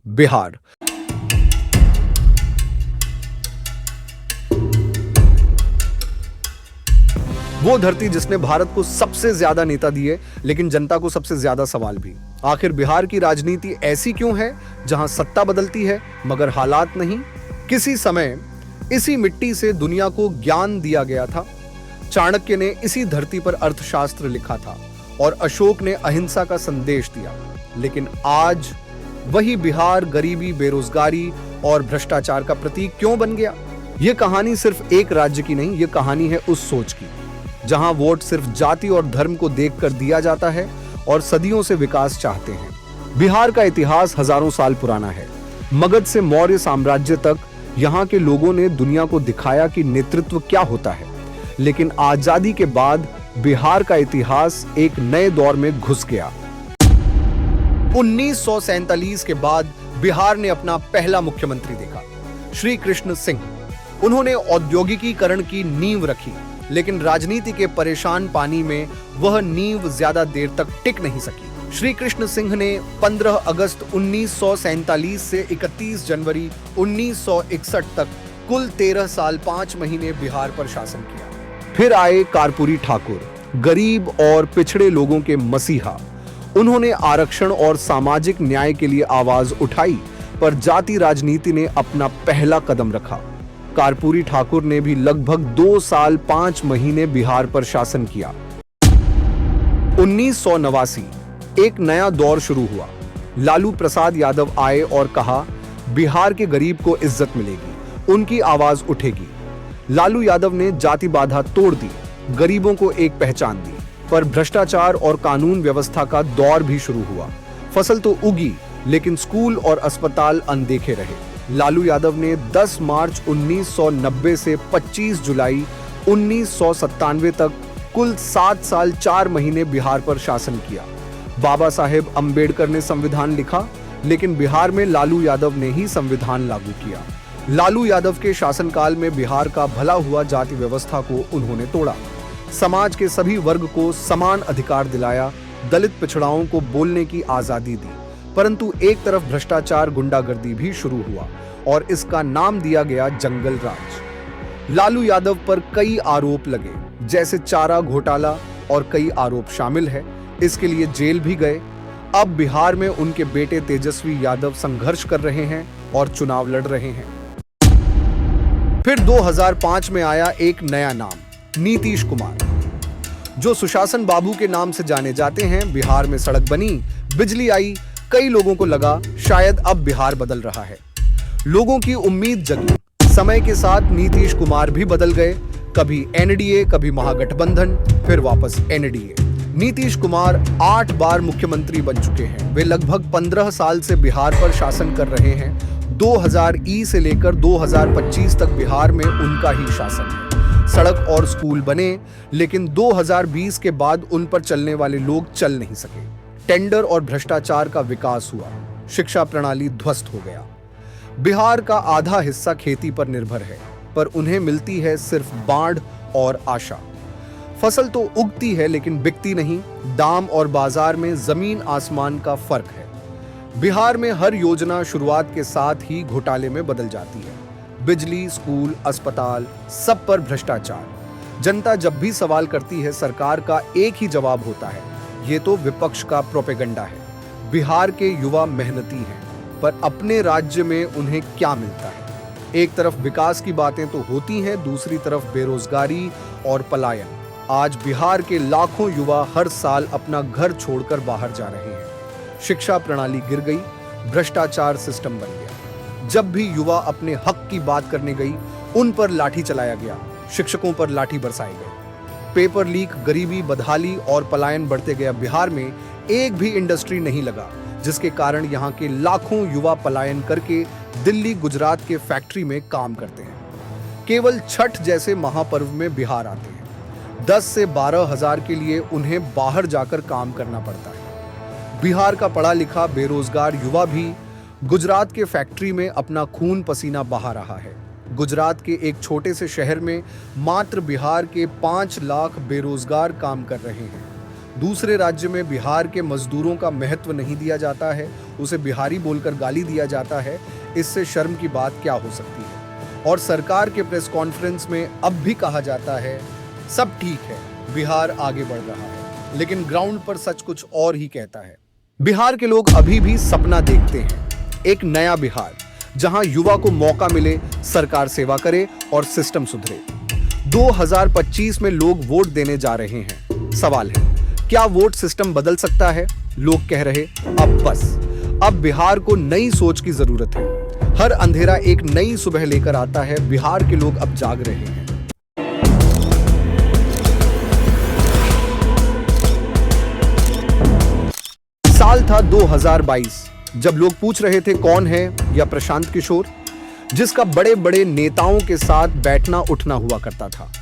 बिहार। वो धरती जिसने भारत को सबसे ज्यादा नेता दिए, लेकिन जनता को सबसे ज्यादा सवाल भी। आखिर बिहार की राजनीति ऐसी क्यों है जहां सत्ता बदलती है मगर हालात नहीं? किसी समय इसी मिट्टी से दुनिया को ज्ञान दिया गया था। चाणक्य ने इसी धरती पर अर्थशास्त्र लिखा था और अशोक ने अहिंसा का संदेश दिया। लेकिन आज वही बिहार गरीबी, बेरोजगारी और भ्रष्टाचार का प्रतीक क्यों बन गया? यह कहानी सिर्फ एक राज्य की नहीं, यह कहानी है उस सोच की जहां वोट सिर्फ जाति और धर्म को देखकर दिया जाता है और सदियों से विकास चाहते हैं। बिहार का इतिहास हजारों साल पुराना है। मगध से मौर्य साम्राज्य तक यहाँ के लोगों ने दुनिया को दिखाया कि नेतृत्व क्या होता है। लेकिन आजादी के बाद बिहार का इतिहास एक नए दौर में घुस गया। 1947 के बाद बिहार ने अपना पहला मुख्यमंत्री देखा, श्री कृष्ण सिंह। उन्होंने औद्योगिकीकरण की नींव रखी, लेकिन राजनीति के परेशान पानी में वह नींव ज्यादा देर तक टिक नहीं सकी। श्री कृष्ण सिंह ने 15 अगस्त 1947 से 31 जनवरी 1961 तक कुल 13 साल 5 महीने बिहार पर शासन किया। फिर आए कर्पूरी ठाकुर, गरीब और पिछड़े लोगों के मसीहा। उन्होंने आरक्षण और सामाजिक न्याय के लिए आवाज उठाई, पर जाति राजनीति ने अपना पहला कदम रखा। कर्पूरी ठाकुर ने भी लगभग 2 साल 5 महीने बिहार पर शासन किया। 1989 एक नया दौर शुरू हुआ। लालू प्रसाद यादव आए और कहा, बिहार के गरीब को इज्जत मिलेगी, उनकी आवाज उठेगी। लालू यादव ने जाति बाधा तोड़ दी, गरीबों को एक पहचान दी, पर भ्रष्टाचार और कानून व्यवस्था का दौर भी शुरू हुआ। फसल तो उगी, लेकिन स्कूल और अस्पताल अनदेखे रहे। लालू यादव ने 10 मार्च 1990 से 25 जुलाई 1997 तक कुल 7 साल 4 महीने बिहार पर शासन किया। बाबा साहेब अंबेडकर ने संविधान लिखा, लेकिन बिहार में लालू यादव ने ही संविधान लागू किया। लालू यादव के शासनकाल में बिहार का भला हुआ जाति व्यवस्था को उन्होंने तोड़ा। समाज के सभी वर्ग को समान अधिकार दिलाया, दलित पिछड़ाओं को बोलने की आजादी दी। परंतु एक तरफ भ्रष्टाचार, गुंडागर्दी भी शुरू हुआ और इसका नाम दिया गया जंगल राज। लालू यादव पर कई आरोप लगे, जैसे चारा घोटाला, और कई आरोप शामिल है। इसके लिए जेल भी गए। अब बिहार में उनके बेटे तेजस्वी यादव संघर्ष कर रहे हैं और चुनाव लड़ रहे हैं। फिर 2005 में आया एक नया नाम, नीतीश कुमार, जो सुशासन बाबू के नाम से जाने जाते हैं। बिहार में सड़क बनी, बिजली आई, कई लोगों को लगा शायद अब बिहार बदल रहा है। लोगों की उम्मीद जगी। समय के साथ नीतीश कुमार भी बदल गए, कभी एनडीए, कभी महागठबंधन, फिर वापस एनडीए। नीतीश कुमार 8 बार मुख्यमंत्री बन चुके हैं। वे लगभग 15 साल से बिहार पर शासन कर रहे हैं। 2000 ई से लेकर 2025 तक बिहार में उनका ही शासन है। सड़क और स्कूल बने, लेकिन 2020 के बाद उन पर चलने वाले लोग चल नहीं सके। टेंडर और भ्रष्टाचार का विकास हुआ, शिक्षा प्रणाली ध्वस्त हो गया। बिहार का आधा हिस्सा खेती पर निर्भर है, पर उन्हें मिलती है सिर्फ बाढ़ और आशा। फसल तो उगती है, लेकिन बिकती नहीं। दाम और बाजार में जमीन आसमान का फर्क है। बिहार में हर योजना शुरुआत के साथ ही घोटाले में बदल जाती है। बिजली, स्कूल, अस्पताल, सब पर भ्रष्टाचार। जनता जब भी सवाल करती है, सरकार का एक ही जवाब होता है, ये तो विपक्ष का प्रोपेगेंडा है। बिहार के युवा मेहनती हैं, पर अपने राज्य में उन्हें क्या मिलता है? एक तरफ विकास की बातें तो होती हैं, दूसरी तरफ बेरोजगारी और पलायन। आज बिहार के लाखों युवा हर साल अपना घर छोड़कर बाहर जा रहे हैं। शिक्षा प्रणाली गिर गई, भ्रष्टाचार सिस्टम बन गया। जब भी युवा अपने हक की बात करने गई, उन पर लाठी चलाया गया, शिक्षकों पर लाठी बरसाए गए। पेपर लीक, गरीबी, बदहाली और पलायन बढ़ते गया। बिहार में एक भी इंडस्ट्री नहीं लगा, जिसके कारण यहाँ के लाखों युवा पलायन करके दिल्ली, गुजरात के फैक्ट्री में काम करते हैं। केवल छठ जैसे महापर्व में बिहार आते हैं। 10 से 12 हजार के लिए उन्हें बाहर जाकर काम करना पड़ता है। बिहार का पढ़ा लिखा बेरोजगार युवा भी गुजरात के फैक्ट्री में अपना खून पसीना बहा रहा है। गुजरात के एक छोटे से शहर में मात्र बिहार के 5 लाख बेरोजगार काम कर रहे हैं। दूसरे राज्य में बिहार के मजदूरों का महत्व नहीं दिया जाता है, उसे बिहारी बोलकर गाली दिया जाता है, इससे शर्म की बात क्या हो सकती है। और सरकार के प्रेस कॉन्फ्रेंस में अब भी कहा जाता है सब ठीक है, बिहार आगे बढ़ रहा है, लेकिन ग्राउंड पर सच कुछ और ही कहता है। बिहार के लोग अभी भी सपना देखते हैं, एक नया बिहार जहां युवा को मौका मिले, सरकार सेवा करे और सिस्टम सुधरे। 2025 में लोग वोट देने जा रहे हैं। सवाल है, क्या वोट सिस्टम बदल सकता है? लोग कह रहे अब बिहार को नई सोच की जरूरत है। हर अंधेरा एक नई सुबह लेकर आता है, बिहार के लोग अब जाग रहे हैं। साल था 2022, जब लोग पूछ रहे थे कौन है या प्रशांत किशोर, जिसका बड़े बड़े नेताओं के साथ बैठना उठना हुआ करता था।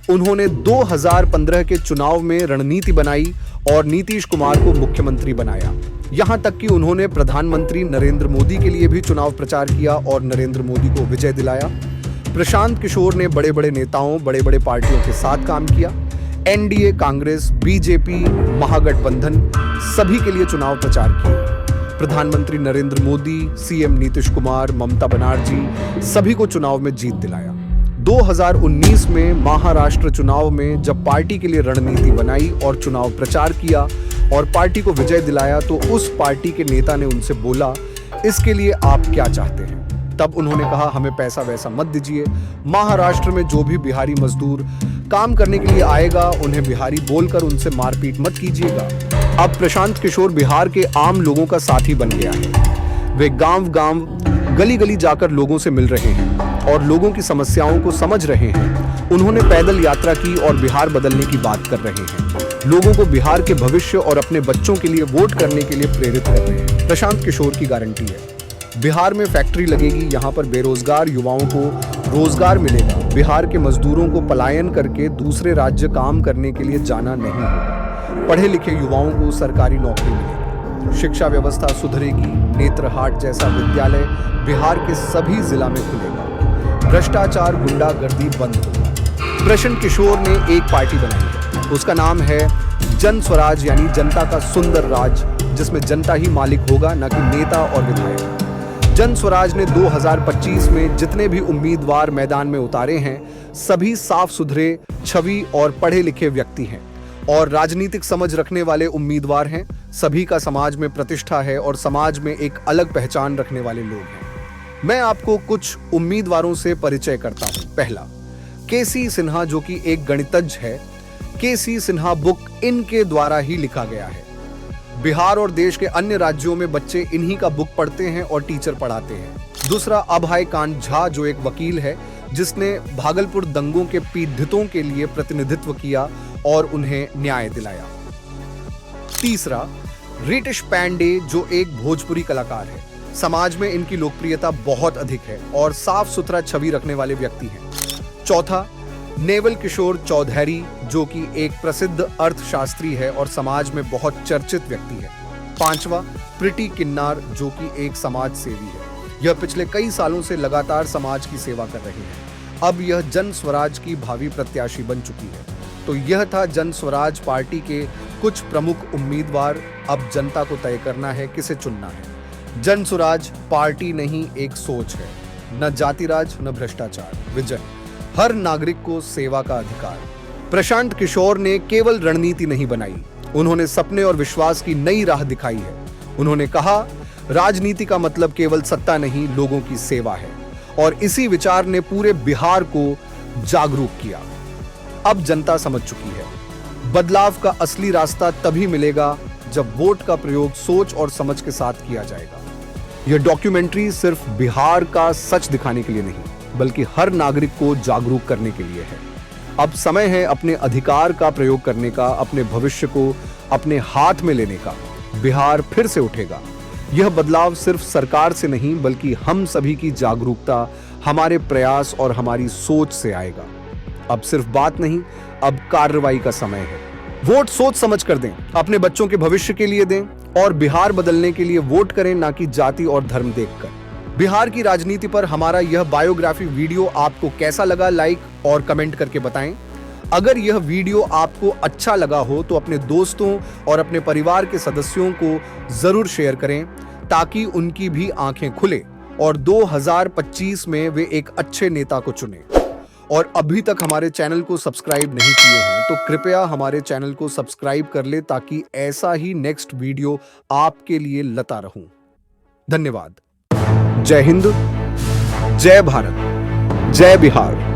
उन्होंने 2015 के चुनाव में रणनीति बनाई और नीतीश कुमार को मुख्यमंत्री बनाया। यहां तक कि उन्होंने प्रधानमंत्री नरेंद्र मोदी के लिए भी चुनाव प्रचार किया और नरेंद्र मोदी को विजय दिलाया। प्रशांत किशोर ने बड़े बड़े नेताओं, बड़े बड़े पार्टियों के साथ काम किया। एनडीए, कांग्रेस, बीजेपी, महागठबंधन सभी के लिए चुनाव प्रचार किया। प्रधानमंत्री नरेंद्र मोदी, सीएम नीतीश कुमार, ममता बनर्जी सभी को चुनाव में जीत दिलाया। 2019 में महाराष्ट्र चुनाव में जब पार्टी के लिए रणनीति बनाई और चुनाव प्रचार किया और पार्टी को विजय दिलाया, तो उस पार्टी के नेता ने उनसे बोला, इसके लिए आप क्या चाहते हैं? तब उन्होंने कहा, हमें पैसा वैसा मत दीजिए। महाराष्ट्र में जो भी बिहारी मजदूर काम करने के लिए आएगा, उन्हें बिहारी बोलकर उनसे मारपीट मत कीजिएगा। अब प्रशांत किशोर बिहार के आम लोगों का साथी बन गया है। वे गांव-गांव, गली-गली जाकर लोगों से मिल रहे हैं और लोगों की समस्याओं को समझ रहे हैं। उन्होंने पैदल यात्रा की और बिहार बदलने की बात कर रहे हैं। लोगों को बिहार के भविष्य और अपने बच्चों के लिए वोट करने के लिए प्रेरित कर रहे हैं। प्रशांत किशोर की गारंटी है, बिहार में फैक्ट्री लगेगी, यहाँ पर बेरोजगार युवाओं को रोजगार मिलेगा। बिहार के मजदूरों को पलायन करके दूसरे राज्य काम करने के लिए जाना नहीं होगा। पढ़े लिखे युवाओं को सरकारी नौकरी मिलेगी। शिक्षा व्यवस्था सुधरेगी। नेत्रहाट जैसा विद्यालय बिहार के सभी जिला में खुलेगा। भ्रष्टाचार, गुंडागर्दी बंद होगा। प्रशांत किशोर ने एक पार्टी बनाई है, उसका नाम है जन स्वराज, यानी जनता का सुंदर राज, जिसमें जनता ही मालिक होगा, न कि नेता और विधायक। जन स्वराज ने 2025 में जितने भी उम्मीदवार मैदान में उतारे हैं, सभी साफ सुथरे, छवि और पढ़े लिखे व्यक्ति हैं और राजनीतिक समझ रखने वाले उम्मीदवार हैं। सभी का समाज में प्रतिष्ठा है और समाज में एक अलग पहचान रखने वाले लोग हैं। मैं आपको कुछ उम्मीदवारों से परिचय करता हूं। पहला, केसी सिन्हा, जो कि एक गणितज्ञ है। केसी सिन्हा बुक इनके द्वारा ही लिखा गया है। बिहार और देश के अन्य राज्यों में बच्चे इन्हीं का बुक पढ़ते हैं और टीचर पढ़ाते हैं। दूसरा, अभय कांत झा, जो एक वकील है, जिसने भागलपुर दंगों के पीड़ितों के लिए प्रतिनिधित्व किया और उन्हें न्याय दिलाया। तीसरा, रितेश पांडे, जो एक भोजपुरी कलाकार है। समाज में इनकी लोकप्रियता बहुत अधिक है और साफ सुथरा छवि रखने वाले व्यक्ति हैं। चौथा, नेवल किशोर चौधरी, जो कि एक प्रसिद्ध अर्थशास्त्री है और समाज में बहुत चर्चित व्यक्ति है। पांचवा, प्रीति किन्नार, जो कि एक समाज सेवी है। यह पिछले कई सालों से लगातार समाज की सेवा कर रही है। अब यह जन स्वराज की भावी प्रत्याशी बन चुकी है। तो यह था जन स्वराज पार्टी के कुछ प्रमुख उम्मीदवार। अब जनता को तय करना है किसे चुनना है। जन स्वराज पार्टी नहीं, एक सोच है। न जातिराज, न भ्रष्टाचार, विजन। हर नागरिक को सेवा का अधिकार। प्रशांत किशोर ने केवल रणनीति नहीं बनाई, उन्होंने सपने और विश्वास की नई राह दिखाई है। उन्होंने कहा, राजनीति का मतलब केवल सत्ता नहीं, लोगों की सेवा है। और इसी विचार ने पूरे बिहार को जागरूक किया। अब जनता समझ चुकी है, बदलाव का असली रास्ता तभी मिलेगा जब वोट का प्रयोग सोच और समझ के साथ किया जाएगा। यह डॉक्यूमेंट्री सिर्फ बिहार का सच दिखाने के लिए नहीं, बल्कि हर नागरिक को जागरूक करने के लिए है। अब समय है अपने अधिकार का प्रयोग करने का, अपने भविष्य को अपने हाथ में लेने का। बिहार फिर से उठेगा। यह बदलाव सिर्फ सरकार से नहीं, बल्कि हम सभी की जागरूकता, हमारे प्रयास और हमारी सोच से आएगा। अब सिर्फ बात नहीं, अब कार्रवाई का समय है। वोट सोच समझ कर दें, अपने बच्चों के भविष्य के लिए दें और बिहार बदलने के लिए वोट करें, ना कि जाति और धर्म देखकर। बिहार की राजनीति पर हमारा यह बायोग्राफी वीडियो आपको कैसा लगा, लाइक और कमेंट करके बताएं। अगर यह वीडियो आपको अच्छा लगा हो तो अपने दोस्तों और अपने परिवार के सदस्यों को जरूर शेयर करें ताकि उनकी भी आंखें खुले और 2025 में वे एक अच्छे नेता को चुने। और अभी तक हमारे चैनल को सब्सक्राइब नहीं किए हैं तो कृपया हमारे चैनल को सब्सक्राइब कर ले ताकि ऐसा ही नेक्स्ट वीडियो आपके लिए लाता रहूं। धन्यवाद। जय हिंद, जय भारत, जय बिहार।